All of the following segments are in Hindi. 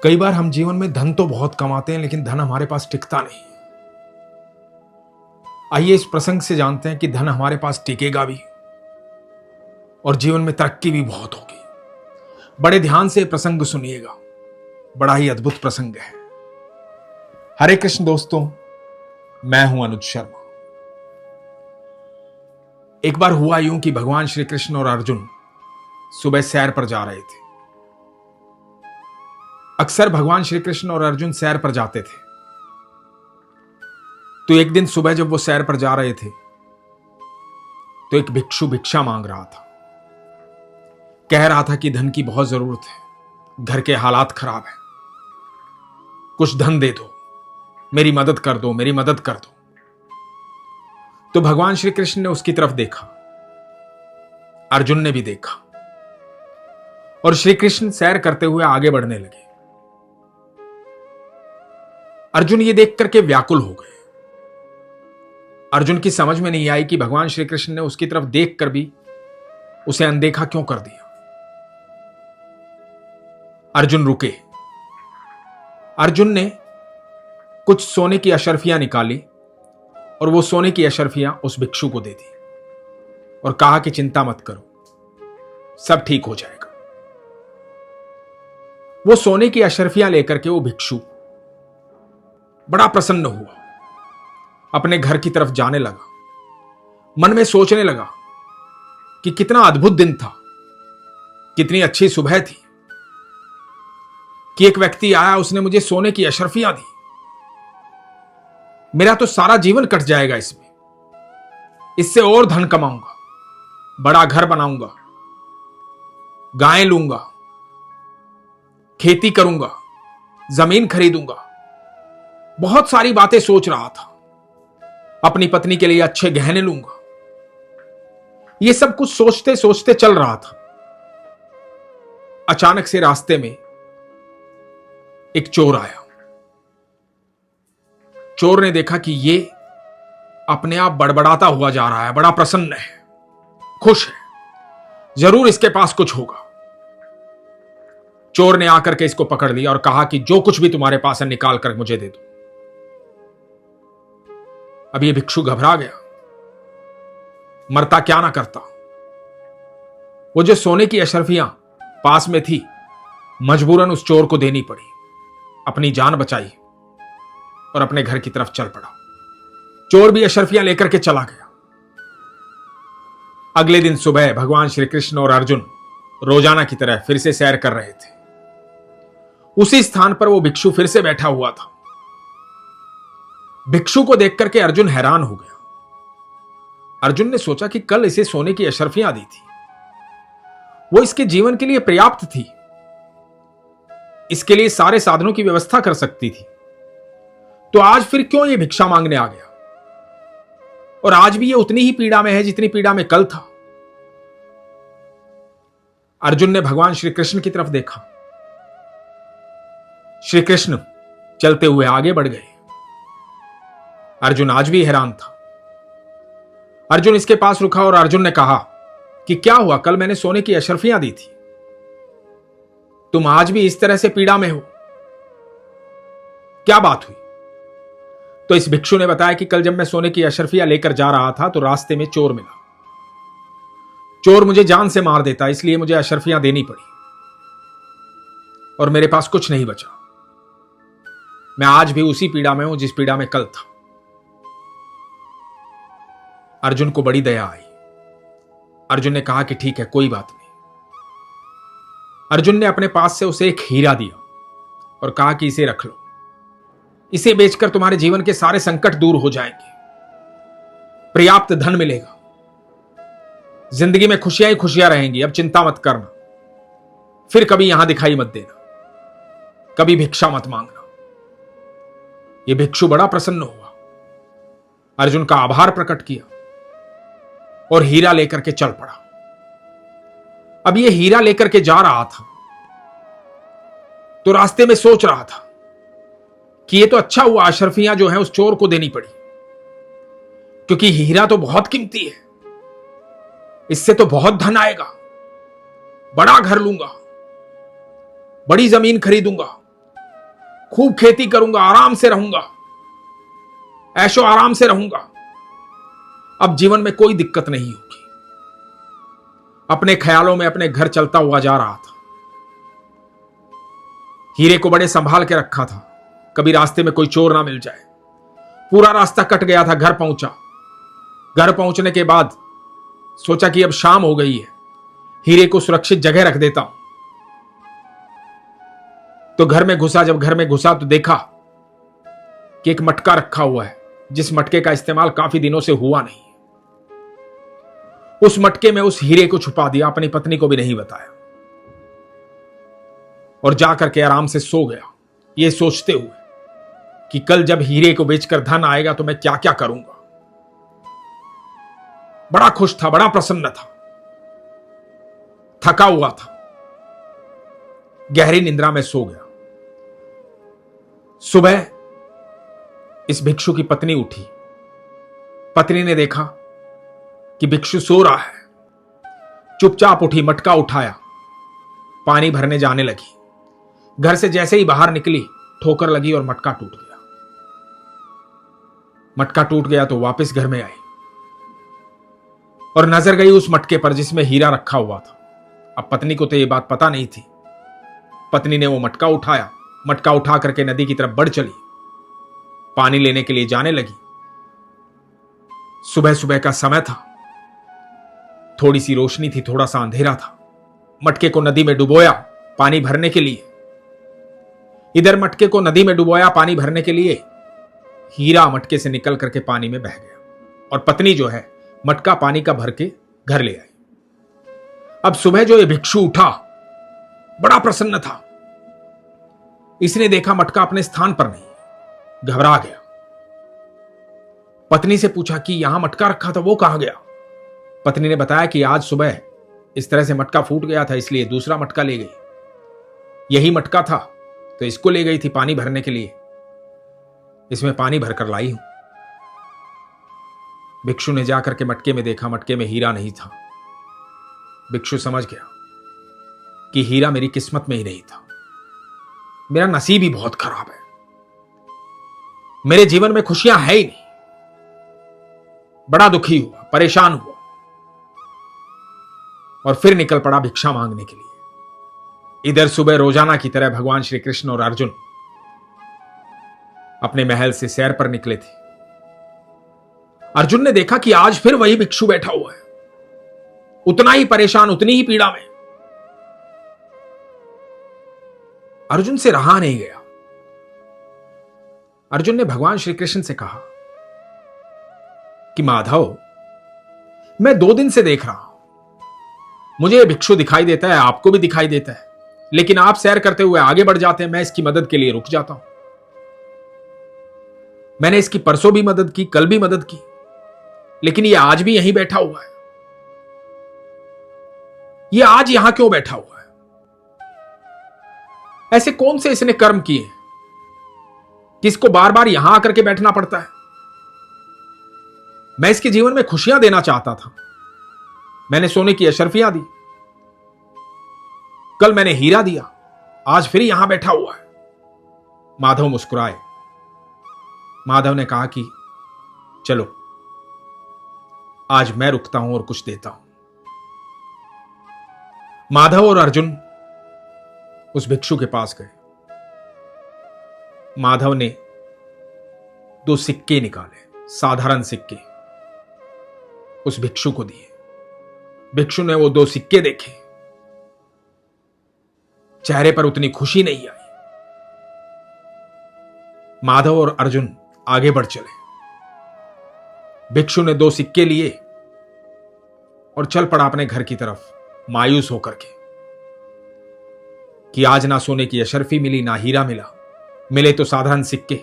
कई बार हम जीवन में धन तो बहुत कमाते हैं, लेकिन धन हमारे पास टिकता नहीं। आइए इस प्रसंग से जानते हैं कि धन हमारे पास टिकेगा भी और जीवन में तरक्की भी बहुत होगी। बड़े ध्यान से प्रसंग सुनिएगा, बड़ा ही अद्भुत प्रसंग है। हरे कृष्ण दोस्तों, मैं हूं अनुज शर्मा। एक बार हुआ यूं कि भगवान श्री कृष्ण और अर्जुन सुबह सैर पर जा रहे थे। अक्सर भगवान श्री कृष्ण और अर्जुन सैर पर जाते थे। तो एक दिन सुबह जब वो सैर पर जा रहे थे तो एक भिक्षु भिक्षा मांग रहा था। कह रहा था कि धन की बहुत जरूरत है, घर के हालात खराब है, कुछ धन दे दो, मेरी मदद कर दो, मेरी मदद कर दो। तो भगवान श्री कृष्ण ने उसकी तरफ देखा, अर्जुन ने भी देखा और श्री कृष्ण सैर करते हुए आगे बढ़ने लगे। अर्जुन ये देख करके व्याकुल हो गए। अर्जुन की समझ में नहीं आई कि भगवान श्री कृष्ण ने उसकी तरफ देखकर भी उसे अनदेखा क्यों कर दिया। अर्जुन रुके। अर्जुन ने कुछ सोने की अशर्फियां निकाली और वो सोने की अशर्फियां उस भिक्षु को दे दी और कहा कि चिंता मत करो, सब ठीक हो जाएगा। वो सोने की अशर्फियां लेकर के वो भिक्षु बड़ा प्रसन्न हुआ, अपने घर की तरफ जाने लगा। मन में सोचने लगा कि कितना अद्भुत दिन था, कितनी अच्छी सुबह थी कि एक व्यक्ति आया, उसने मुझे सोने की अशर्फियां दी। मेरा तो सारा जीवन कट जाएगा इसमें, इससे और धन कमाऊंगा, बड़ा घर बनाऊंगा, गायें लूंगा, खेती करूंगा, जमीन खरीदूंगा। बहुत सारी बातें सोच रहा था। अपनी पत्नी के लिए अच्छे गहने लूंगा। ये सब कुछ सोचते सोचते चल रहा था। अचानक से रास्ते में एक चोर आया। चोर ने देखा कि ये अपने आप बड़बड़ाता हुआ जा रहा है, बड़ा प्रसन्न है, खुश है, जरूर इसके पास कुछ होगा। चोर ने आकर के इसको पकड़ लिया और कहा कि जो कुछ भी तुम्हारे पास है निकाल कर मुझे दे दो। अब ये भिक्षु घबरा गया, मरता क्या ना करता। वो जो सोने की अशर्फियां पास में थी, मजबूरन उस चोर को देनी पड़ी। अपनी जान बचाई और अपने घर की तरफ चल पड़ा। चोर भी अशर्फियां लेकर के चला गया। अगले दिन सुबह भगवान श्री कृष्ण और अर्जुन रोजाना की तरह फिर से सैर कर रहे थे। उसी स्थान पर वो भिक्षु फिर से बैठा हुआ था। भिक्षु को देख करके अर्जुन हैरान हो गया। अर्जुन ने सोचा कि कल इसे सोने की अशर्फियां दी थी, वो इसके जीवन के लिए पर्याप्त थी, इसके लिए सारे साधनों की व्यवस्था कर सकती थी। तो आज फिर क्यों ये भिक्षा मांगने आ गया? और आज भी ये उतनी ही पीड़ा में है जितनी पीड़ा में कल था। अर्जुन ने भगवान श्री कृष्ण की तरफ देखा। श्री कृष्ण चलते हुए आगे बढ़ गए। अर्जुन आज भी हैरान था। अर्जुन इसके पास रुका और अर्जुन ने कहा कि क्या हुआ, कल मैंने सोने की अशर्फियां दी थी, तुम आज भी इस तरह से पीड़ा में हो, क्या बात हुई? तो इस भिक्षु ने बताया कि कल जब मैं सोने की अशर्फियां लेकर जा रहा था तो रास्ते में चोर मिला। चोर मुझे जान से मार देता, इसलिए मुझे अशर्फियां देनी पड़ी और मेरे पास कुछ नहीं बचा। मैं आज भी उसी पीड़ा में हूं जिस पीड़ा में कल था। अर्जुन को बड़ी दया आई। अर्जुन ने कहा कि ठीक है, कोई बात नहीं। अर्जुन ने अपने पास से उसे एक हीरा दिया और कहा कि इसे रख लो, इसे बेचकर तुम्हारे जीवन के सारे संकट दूर हो जाएंगे, पर्याप्त धन मिलेगा, जिंदगी में खुशियां ही खुशियां रहेंगी। अब चिंता मत करना, फिर कभी यहां दिखाई मत देना, कभी भिक्षा मत मांगना। यह भिक्षु बड़ा प्रसन्न हुआ, अर्जुन का आभार प्रकट किया और हीरा लेकर के चल पड़ा। अब ये हीरा लेकर के जा रहा था तो रास्ते में सोच रहा था कि ये तो अच्छा हुआ अशर्फियां जो है उस चोर को देनी पड़ी, क्योंकि हीरा तो बहुत कीमती है, इससे तो बहुत धन आएगा, बड़ा घर लूंगा, बड़ी जमीन खरीदूंगा, खूब खेती करूंगा, आराम से रहूंगा, ऐशो आराम से रहूंगा। अब जीवन में कोई दिक्कत नहीं होगी। अपने ख्यालों में अपने घर चलता हुआ जा रहा था। हीरे को बड़े संभाल के रखा था, कभी रास्ते में कोई चोर ना मिल जाए। पूरा रास्ता कट गया था, घर पहुंचा। घर पहुंचने के बाद सोचा कि अब शाम हो गई है, हीरे को सुरक्षित जगह रख देता हूं। तो घर में घुसा। जब घर में घुसा तो देखा कि एक मटका रखा हुआ है, जिस मटके का इस्तेमाल काफी दिनों से हुआ नहीं। उस मटके में उस हीरे को छुपा दिया, अपनी पत्नी को भी नहीं बताया, और जाकर के आराम से सो गया, ये सोचते हुए कि कल जब हीरे को बेचकर धन आएगा तो मैं क्या क्या करूंगा। बड़ा खुश था, बड़ा प्रसन्न था, थका हुआ था। गहरी निंद्रा में सो गया। सुबह इस भिक्षु की पत्नी उठी। पत्नी ने देखा कि भिक्षु सो रहा है। चुपचाप उठी, मटका उठाया, पानी भरने जाने लगी। घर से जैसे ही बाहर निकली, ठोकर लगी और मटका टूट गया। मटका टूट गया तो वापस घर में आई और नजर गई उस मटके पर जिसमें हीरा रखा हुआ था। अब पत्नी को तो यह बात पता नहीं थी। पत्नी ने वो मटका उठाया, मटका उठा करके नदी की तरफ बढ़ चली, पानी लेने के लिए जाने लगी। सुबह सुबह का समय था, थोड़ी सी रोशनी थी, थोड़ा सा अंधेरा था। मटके को नदी में डुबोया पानी भरने के लिए। इधर मटके को नदी में डुबोया पानी भरने के लिए, हीरा मटके से निकल करके पानी में बह गया और पत्नी जो है मटका पानी का भर के घर ले आई। अब सुबह जो ये भिक्षु उठा, बड़ा प्रसन्न था। इसने देखा मटका अपने स्थान पर नहीं, घबरा गया। पत्नी से पूछा कि यहां मटका रखा था, वो कहां गया। पत्नी ने बताया कि आज सुबह इस तरह से मटका फूट गया था, इसलिए दूसरा मटका ले गई। यही मटका था तो इसको ले गई थी पानी भरने के लिए, इसमें पानी भरकर लाई हूं। भिक्षु ने जाकर के मटके में देखा, मटके में हीरा नहीं था। भिक्षु समझ गया कि हीरा मेरी किस्मत में ही नहीं था, मेरा नसीब ही बहुत खराब है, मेरे जीवन में खुशियां है ही नहीं। बड़ा दुखी हुआ, परेशान हुआ और फिर निकल पड़ा भिक्षा मांगने के लिए। इधर सुबह रोजाना की तरह भगवान श्री कृष्ण और अर्जुन अपने महल से सैर पर निकले थे। अर्जुन ने देखा कि आज फिर वही भिक्षु बैठा हुआ है, उतना ही परेशान, उतनी ही पीड़ा में। अर्जुन से रहा नहीं गया। अर्जुन ने भगवान श्री कृष्ण से कहा कि माधव, मैं 2 दिन से देख रहा हूं, मुझे यह भिक्षु दिखाई देता है, आपको भी दिखाई देता है, लेकिन आप सैर करते हुए आगे बढ़ जाते हैं, मैं इसकी मदद के लिए रुक जाता हूं। मैंने इसकी परसों भी मदद की, कल भी मदद की, लेकिन ये आज भी यहीं बैठा हुआ है। ये आज यहां क्यों बैठा हुआ है? ऐसे कौन से इसने कर्म किए कि इसको बार बार यहां आकर के बैठना पड़ता है? मैं इसके जीवन में खुशियां देना चाहता था, मैंने सोने की अशर्फियां दी, कल मैंने हीरा दिया, आज फिर यहां बैठा हुआ है। माधव मुस्कुराए। माधव ने कहा कि चलो आज मैं रुकता हूं और कुछ देता हूं। माधव और अर्जुन उस भिक्षु के पास गए। माधव ने 2 सिक्के निकाले, साधारण सिक्के, उस भिक्षु को दिए। भिक्षु ने वो 2 सिक्के देखे, चेहरे पर उतनी खुशी नहीं आई। माधव और अर्जुन आगे बढ़ चले। भिक्षु ने 2 सिक्के लिए और चल पड़ा अपने घर की तरफ, मायूस होकर के कि आज ना सोने की अशर्फी मिली, ना हीरा मिला, मिले तो साधारण सिक्के,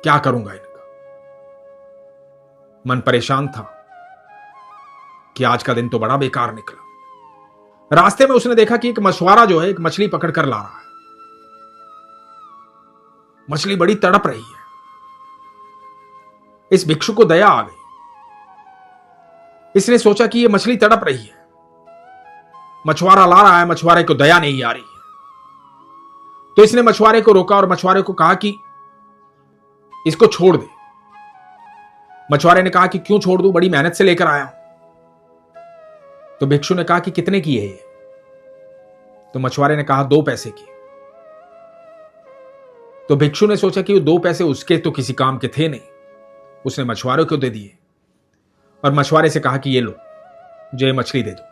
क्या करूंगा इनका। मन परेशान था कि आज का दिन तो बड़ा बेकार निकला। रास्ते में उसने देखा कि एक मछुआरा जो है एक मछली पकड़ कर ला रहा है। मछली बड़ी तड़प रही है। इस भिक्षु को दया आ गई। इसने सोचा कि यह मछली तड़प रही है, मछुआरा ला रहा है, मछुआरे को दया नहीं आ रही है, तो इसने मछुआरे को रोका और मछुआरे को कहा कि इसको छोड़ दे। मछुआरे ने कहा कि क्यों छोड़ दूं, बड़ी मेहनत से लेकर आया हूं। तो भिक्षु ने कहा कि कितने की है ये? तो मछुआरे ने कहा 2 पैसे की। तो भिक्षु ने सोचा कि वो 2 पैसे उसके तो किसी काम के थे नहीं, उसने मछुआरे को दे दिए और मछुआरे से कहा कि ये लो, मुझे मछली दे दो।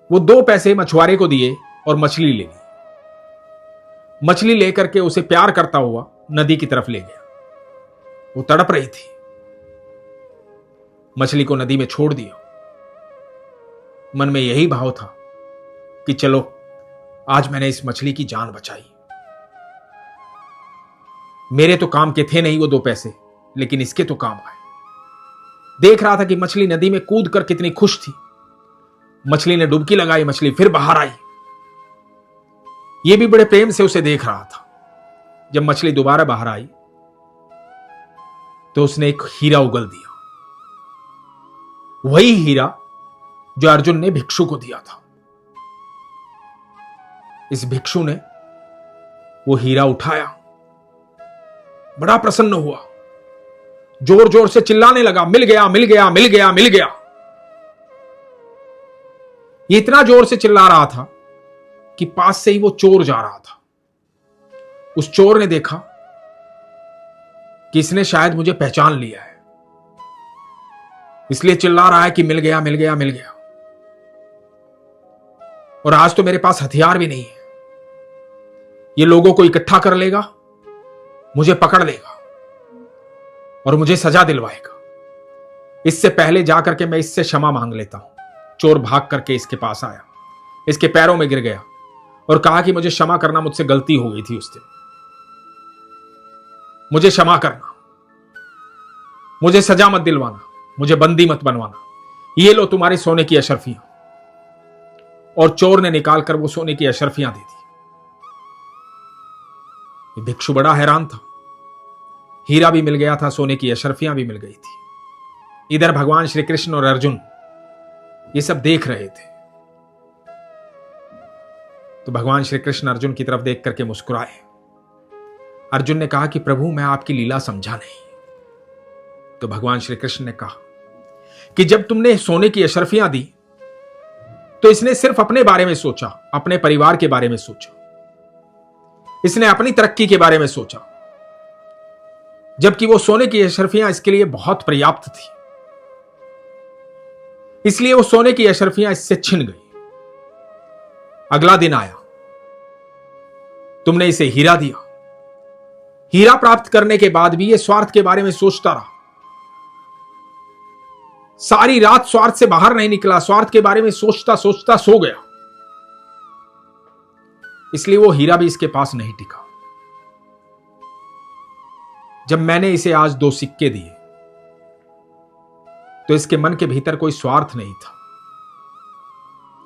वो 2 पैसे मछुआरे को दिए और मछली ले ली। मछली लेकर के उसे प्यार करता हुआ नदी की तरफ ले गया। वो तड़प रही थी। मछली को नदी में छोड़ दिया। मन में यही भाव था कि चलो आज मैंने इस मछली की जान बचाई। मेरे तो काम के थे नहीं वो 2 पैसे, लेकिन इसके तो काम आए। देख रहा था कि मछली नदी में कूद कर कितनी खुश थी। मछली ने डुबकी लगाई, मछली फिर बाहर आई। ये भी बड़े प्रेम से उसे देख रहा था। जब मछली दोबारा बाहर आई तो उसने एक हीरा उगल दिया, वही हीरा जो अर्जुन ने भिक्षु को दिया था। इस भिक्षु ने वो हीरा उठाया, बड़ा प्रसन्न हुआ, जोर जोर से चिल्लाने लगा, मिल गया मिल गया मिल गया मिल गया। ये इतना जोर से चिल्ला रहा था कि पास से ही वो चोर जा रहा था। उस चोर ने देखा कि इसने शायद मुझे पहचान लिया है, इसलिए चिल्ला रहा है कि मिल गया मिल गया मिल गया। और आज तो मेरे पास हथियार भी नहीं है, ये लोगों को इकट्ठा कर लेगा, मुझे पकड़ लेगा और मुझे सजा दिलवाएगा। इससे पहले जाकर के मैं इससे क्षमा मांग लेता हूं। चोर भाग करके इसके पास आया, इसके पैरों में गिर गया और कहा कि मुझे क्षमा करना, मुझसे गलती हो गई थी उस दिन, मुझे क्षमा करना, मुझे सजा मत दिलवाना, मुझे बंदी मत बनवाना, ये लो तुम्हारी सोने की अशर्फियां। और चोर ने निकालकर वो सोने की अशर्फियां दे दी। भिक्षु बड़ा हैरान था। हीरा भी मिल गया था, सोने की अशर्फियां भी मिल गई थी। इधर भगवान श्री कृष्ण और अर्जुन ये सब देख रहे थे। तो भगवान श्री कृष्ण अर्जुन की तरफ देख करके मुस्कुराए। अर्जुन ने कहा कि प्रभु मैं आपकी लीला समझा नहीं। तो भगवान श्री कृष्ण ने कहा कि जब तुमने सोने की अशर्फियां दी तो इसने सिर्फ अपने बारे में सोचा, अपने परिवार के बारे में सोचा, इसने अपनी तरक्की के बारे में सोचा, जबकि वो सोने की अशर्फियां इसके लिए बहुत पर्याप्त थी। इसलिए वो सोने की अशर्फियां इससे छिन गई। अगला दिन आया, तुमने इसे हीरा दिया। हीरा प्राप्त करने के बाद भी ये स्वार्थ के बारे में सोचता रहा। सारी रात स्वार्थ से बाहर नहीं निकला, स्वार्थ के बारे में सोचता सोचता सो गया। इसलिए वो हीरा भी इसके पास नहीं टिका। जब मैंने इसे आज 2 सिक्के दिए तो इसके मन के भीतर कोई स्वार्थ नहीं था।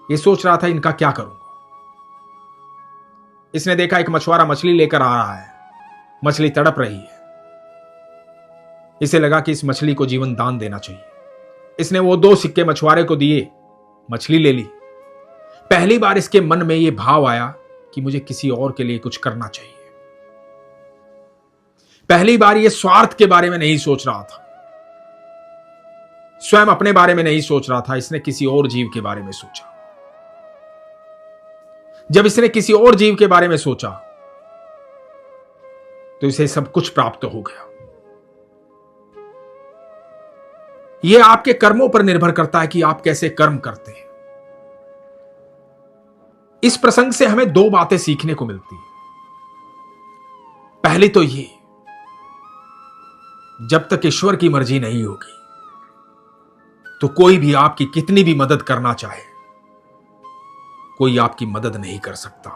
ये सोच रहा था इनका क्या करूंगा। इसने देखा एक मछुआरा मछली लेकर आ रहा है, मछली तड़प रही है। इसे लगा कि इस मछली को जीवन दान देना चाहिए। इसने वो 2 सिक्के मछुआरे को दिए, मछली ले ली। पहली बार इसके मन में यह भाव आया कि मुझे किसी और के लिए कुछ करना चाहिए। पहली बार यह स्वार्थ के बारे में नहीं सोच रहा था, स्वयं अपने बारे में नहीं सोच रहा था, इसने किसी और जीव के बारे में सोचा। जब इसने किसी और जीव के बारे में सोचा तो इसे सब कुछ प्राप्त हो गया। यह आपके कर्मों पर निर्भर करता है कि आप कैसे कर्म करते हैं। इस प्रसंग से हमें 2 बातें सीखने को मिलती हैं। पहली तो ये, जब तक ईश्वर की मर्जी नहीं होगी तो कोई भी आपकी कितनी भी मदद करना चाहे, कोई आपकी मदद नहीं कर सकता,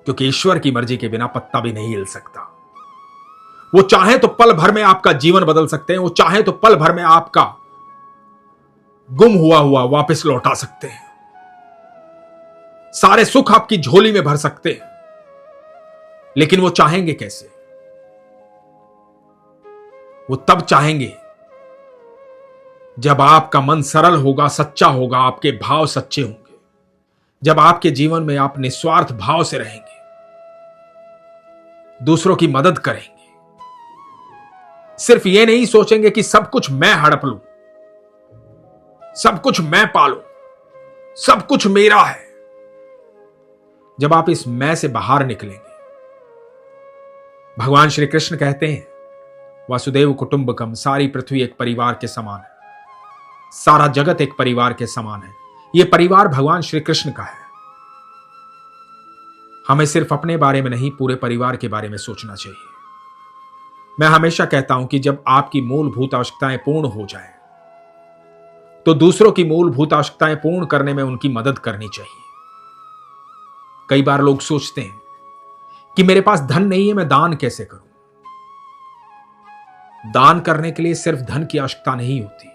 क्योंकि ईश्वर की मर्जी के बिना पत्ता भी नहीं हिल सकता। वो चाहे तो पल भर में आपका जीवन बदल सकते हैं, वो चाहे तो पल भर में आपका गुम हुआ वापस लौटा सकते हैं, सारे सुख आपकी झोली में भर सकते हैं। लेकिन वो चाहेंगे कैसे? वो तब चाहेंगे जब आपका मन सरल होगा, सच्चा होगा, आपके भाव सच्चे होंगे, जब आपके जीवन में आप निस्वार्थ भाव से रहेंगे, दूसरों की मदद करेंगे, सिर्फ ये नहीं सोचेंगे कि सब कुछ मैं हड़प लूं, सब कुछ मैं पालूं, सब कुछ मेरा है। जब आप इस मैं से बाहर निकलेंगे, भगवान श्री कृष्ण कहते हैं वासुदेव कुटुंबकम, सारी पृथ्वी एक परिवार के समान है, सारा जगत एक परिवार के समान है। यह परिवार भगवान श्री कृष्ण का है। हमें सिर्फ अपने बारे में नहीं, पूरे परिवार के बारे में सोचना चाहिए। मैं हमेशा कहता हूं कि जब आपकी मूलभूत आवश्यकताएं पूर्ण हो जाए तो दूसरों की मूलभूत आवश्यकताएं पूर्ण करने में उनकी मदद करनी चाहिए। कई बार लोग सोचते हैं कि मेरे पास धन नहीं है, मैं दान कैसे करूं। दान करने के लिए सिर्फ धन की आवश्यकता नहीं होती,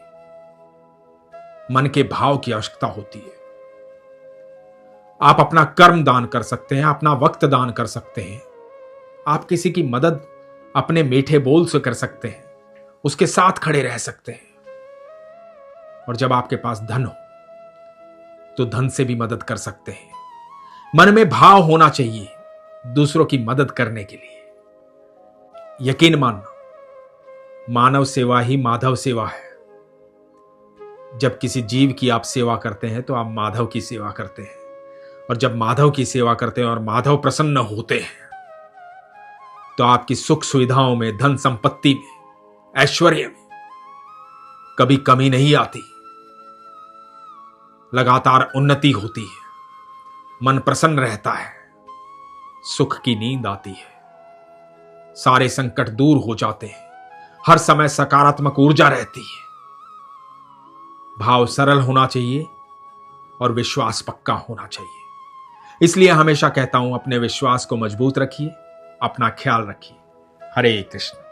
मन के भाव की आवश्यकता होती है। आप अपना कर्म दान कर सकते हैं, अपना वक्त दान कर सकते हैं, आप किसी की मदद अपने मीठे बोल से कर सकते हैं, उसके साथ खड़े रह सकते हैं। और जब आपके पास धन हो तो धन से भी मदद कर सकते हैं। मन में भाव होना चाहिए दूसरों की मदद करने के लिए। यकीन मानना, मानव सेवा ही माधव सेवा है। जब किसी जीव की आप सेवा करते हैं तो आप माधव की सेवा करते हैं, और जब माधव की सेवा करते हैं और माधव प्रसन्न होते हैं तो आपकी सुख सुविधाओं में, धन संपत्ति में, ऐश्वर्य में कभी कमी नहीं आती, लगातार उन्नति होती है, मन प्रसन्न रहता है, सुख की नींद आती है, सारे संकट दूर हो जाते हैं, हर समय सकारात्मक ऊर्जा रहती है। भाव सरल होना चाहिए और विश्वास पक्का होना चाहिए। इसलिए हमेशा कहता हूं, अपने विश्वास को मजबूत रखिए, अपना ख्याल रखिए। हरे कृष्ण।